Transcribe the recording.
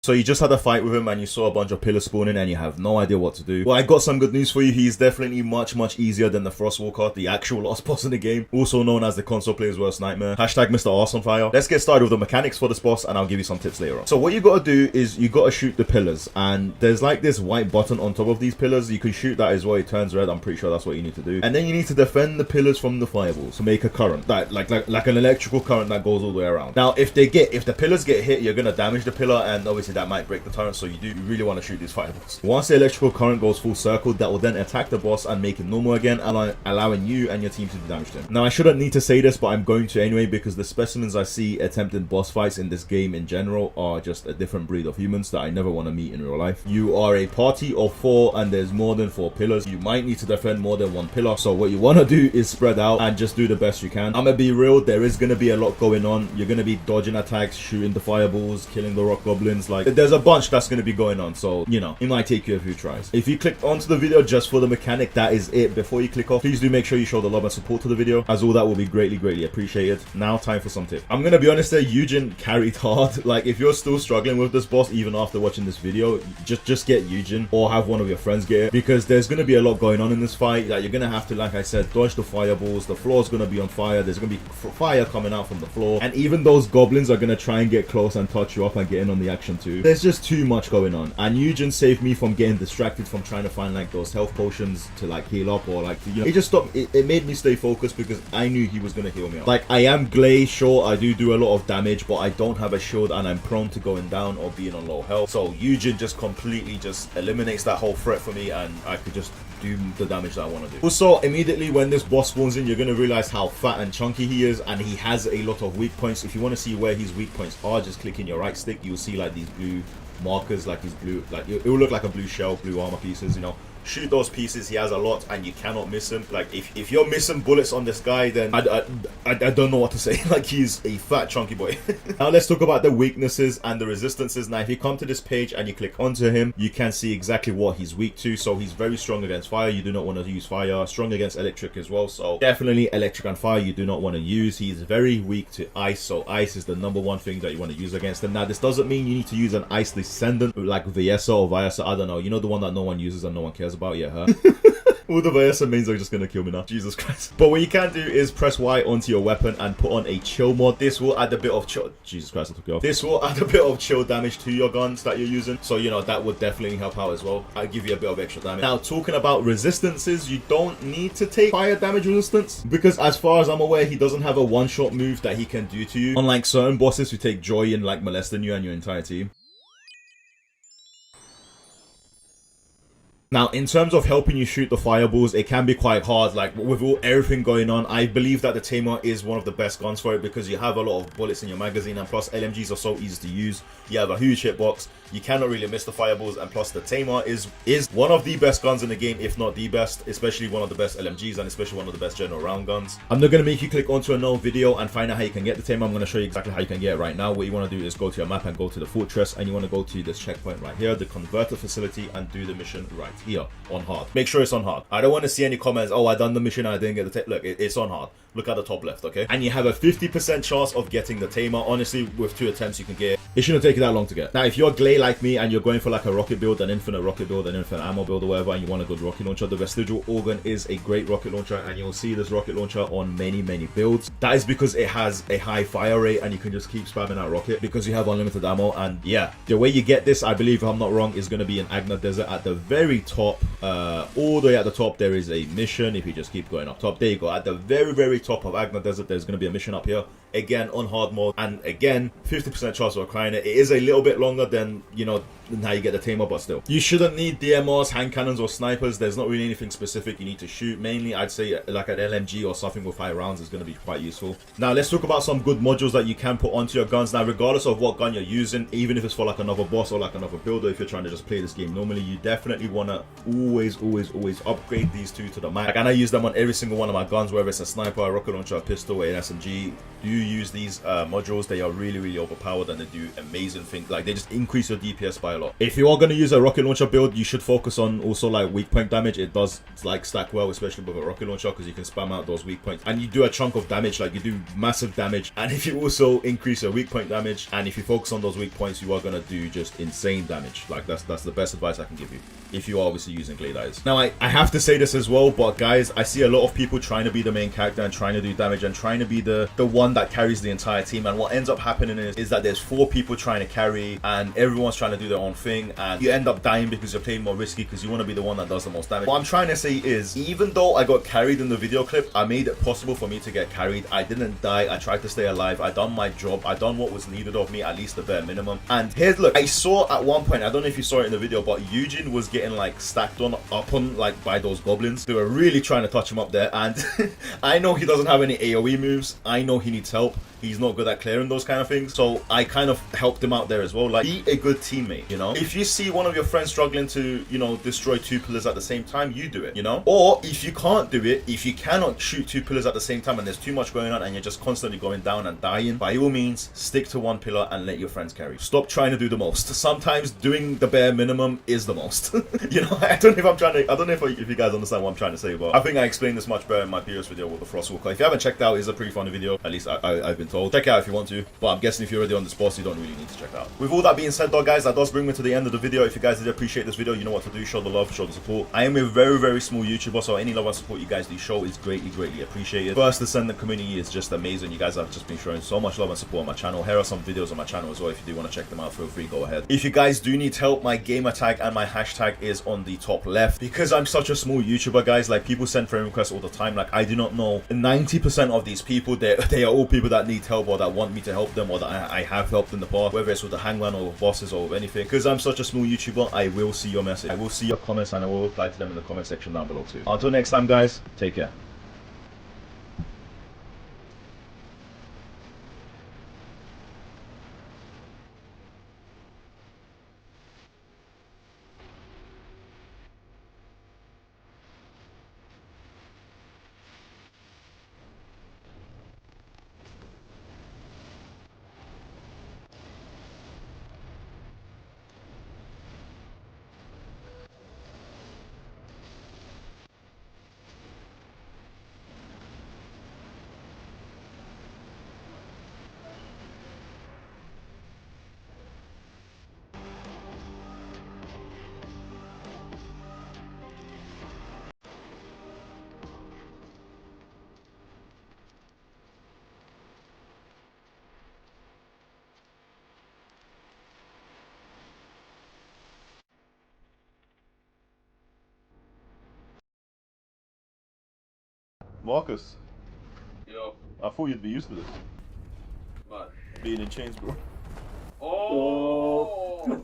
So you just had a fight with him and you saw a bunch of pillars spawning and you have no idea what to do. Well, I got some good news for you. He's definitely much easier than the Frostwalker, the actual last boss in the game, also known as the console player's worst nightmare. Hashtag Mr. Arsonfire. Let's get started with the mechanics for this boss and I'll give you some tips later on. So what you gotta do is you gotta shoot the pillars, and there's like this white button on top of these pillars. You can shoot that as well. It turns red. I'm pretty sure that's what you need to do. And then you need to defend the pillars from the fireballs to make a current, that like an electrical current that goes all the way around. Now if the pillars get hit, you're gonna damage the pillar, and obviously that might break the turret. So you really want to shoot these fireballs. Once the electrical current goes full circle, that will then attack the boss and make him normal again, allowing you and your team to do damage to him. Now I shouldn't need to say this, but I'm going to anyway, because the specimens I see attempting boss fights in this game in general are just a different breed of humans that I never want to meet in real life. You are a party of 4 and there's more than 4 pillars. You might need to defend more than 1 pillar. So what you want to do is spread out and just do the best you can. I'm gonna be real, there is gonna be a lot going on. You're gonna be dodging attacks, shooting the fireballs, killing the rock goblins. Like, there's a bunch that's going to be going on, so you know, it might take you a few tries. If you clicked onto the video just for the mechanic, that is it. Before you click off, please do make sure you show the love and support to the video, as all that will be greatly appreciated. Now time for some tips. I'm gonna be honest there, Eugen carried hard. Like, if you're still struggling with this boss even after watching this video, just get Eugen or have one of your friends get it, because there's gonna be a lot going on in this fight. Like, you're gonna have to, like I said, dodge the fireballs. The floor's gonna be on fire. There's gonna be fire coming out from the floor, and even those goblins are gonna try and get close and touch you up and get in on the action too. There's just too much going on, and Eugen saved me from getting distracted from trying to find like those health potions to like heal up, or like, you know, it just stopped. It made me stay focused because I knew he was gonna heal me up. Like, I am Glay, sure, I do a lot of damage, but I don't have a shield and I'm prone to going down or being on low health. So Eugen just completely just eliminates that whole threat for me, and I could just do the damage that I want to do. Also, immediately when this boss spawns in, you're going to realize how fat and chunky he is, and he has a lot of weak points. If you want to see where his weak points are, just click in your right stick. You'll see like these blue markers, like his blue, like it will look like a blue shell, blue armor pieces, you know. Shoot those pieces. He has a lot and you cannot miss him. Like, if you're missing bullets on this guy, then I don't know what to say. Like, he's a fat chunky boy. Now let's talk about the weaknesses and the resistances. Now if you come to this page and you click onto him, you can see exactly what he's weak to. So he's very strong against fire. You do not want to use fire. Strong against electric as well, so definitely electric and fire you do not want to use. He's very weak to ice, so ice is the #1 thing that you want to use against him. Now this doesn't mean you need to use an ice Descendant like Viesa or Viasa. I don't know, you know, the one that no one uses and no one cares about. Yeah, her. All the Viasa mains are just gonna kill me now. Jesus Christ. But what you can do is press Y onto your weapon and put on a chill mod. This will add a bit of chill. Jesus Christ, I took it off. This will add a bit of chill damage to your guns that you're using. So, you know, that would definitely help out as well. I'll give you a bit of extra damage. Now, talking about resistances, you don't need to take fire damage resistance, because as far as I'm aware, he doesn't have a one-shot move that he can do to you. Unlike certain bosses who take joy in like molesting you and your entire team. Now, in terms of helping you shoot the fireballs, it can be quite hard. Like, with everything going on, I believe that the Tamer is one of the best guns for it, because you have a lot of bullets in your magazine, and plus LMGs are so easy to use. You have a huge hitbox. You cannot really miss the fireballs, and plus the Tamer is one of the best guns in the game, if not the best, especially one of the best LMGs, and especially one of the best general round guns. I'm not going to make you click onto another video and find out how you can get the Tamer. I'm going to show you exactly how you can get it right now. What you want to do is go to your map and go to the fortress, and you want to go to this checkpoint right here, the converter facility, and do the mission right here on hard. Make sure it's on hard. I don't want to see any comments, oh, I done the mission and I didn't get the Tamer. Look, it's on hard. Look at the top left, okay? And you have a 50% chance of getting the Tamer. Honestly, with 2 attempts you can get it. It shouldn't take you that long to get. Now, if you're Glay like me and you're going for like a rocket build, an infinite rocket build, an infinite ammo build or whatever, and you want a good rocket launcher, the Vestigial Organ is a great rocket launcher, and you'll see this rocket launcher on many builds. That is because it has a high fire rate and you can just keep spamming that rocket because you have unlimited ammo. And yeah, the way you get this, I believe, if I'm not wrong, is going to be in Agna Desert at the very top. All the way at the top, there is a mission. If you just keep going up top, there you go. At the very top of Agna Desert, there's going to be a mission up here. Again, on hard mode, and again, 50% chance of acquiring it. It is a little bit longer than, you know, how you get the Tamer, but still. You shouldn't need DMRs, hand cannons, or snipers. There's not really anything specific you need to shoot. Mainly, I'd say like an LMG or something with high rounds is going to be quite useful. Now, let's talk about some good modules that you can put onto your guns. Now, regardless of what gun you're using, even if it's for like another boss or like another builder, if you're trying to just play this game normally, you definitely want to always upgrade these two to the max. Like, and I use them on every single one of my guns, whether it's a sniper, a rocket launcher, a pistol, an SMG. Do use these modules, they are really overpowered and they do amazing things. Like they just increase your DPS by a lot. If you are going to use a rocket launcher build, you should focus on also like weak point damage. It does like stack well, especially with a rocket launcher, because you can spam out those weak points and you do a chunk of damage. Like you do massive damage, and if you also increase your weak point damage and if you focus on those weak points, you are going to do just insane damage. Like that's the best advice I can give you if you are obviously using Glade Eyes. Now I have to say this as well, but guys, I see a lot of people trying to be the main character and trying to do damage and trying to be the one that carries the entire team, and what ends up happening is that there's 4 people trying to carry and everyone's trying to do their own thing, and you end up dying because you're playing more risky because you want to be the one that does the most damage. What I'm trying to say is, even though I got carried in the video clip, I made it possible for me to get carried. I didn't die. I tried to stay alive. I done my job. I done what was needed of me, at least the bare minimum. And here's, look, I saw at one point, I don't know if you saw it in the video, but Eugene was getting like stacked on up on like by those goblins. They were really trying to touch him up there, and I know he doesn't have any AoE moves. I know he needs help. He's not good at clearing those kind of things, so I kind of helped him out there as well. Like, be a good teammate, you know? If you see one of your friends struggling to, you know, destroy 2 pillars at the same time, you do it, you know? Or if you can't do it, if you cannot shoot 2 pillars at the same time and there's too much going on and you're just constantly going down and dying, by all means, stick to 1 pillar and let your friends carry. Stop trying to do the most. Sometimes doing the bare minimum is the most. You know, I don't know if you guys understand what I'm trying to say, but I think I explained this much better in my previous video with the Frostwalker. If you haven't checked out, it's a pretty fun video. At least I've been told. Check it out if you want to, but I'm guessing if you're already on this boss, you don't really need to check it out. With all that being said though, guys, that does bring me to the end of the video. If you guys did appreciate this video, you know what to do. Show the love, show the support. I am a very small YouTuber, so any love and support you guys do show is greatly appreciated. First, Descendant community is just amazing. You guys have just been showing so much love and support on my channel. Here are some videos on my channel as well. If you do want to check them out, feel free, go ahead. If you guys do need help, my gamer tag and my hashtag is on the top left. Because I'm such a small YouTuber, guys, like people send friend requests all the time. Like I do not know 90% of these people, they are all people that need help or that want me to help them, or that I have helped in the past, whether it's with the hangman or bosses or anything. Because I'm such a small YouTuber, I will see your message, I will see your comments, and I will reply to them in the comment section down below too. Until next time, guys, take care. Marcus, Yo, I thought you'd be used to this. what? Being in chains, bro. Oh!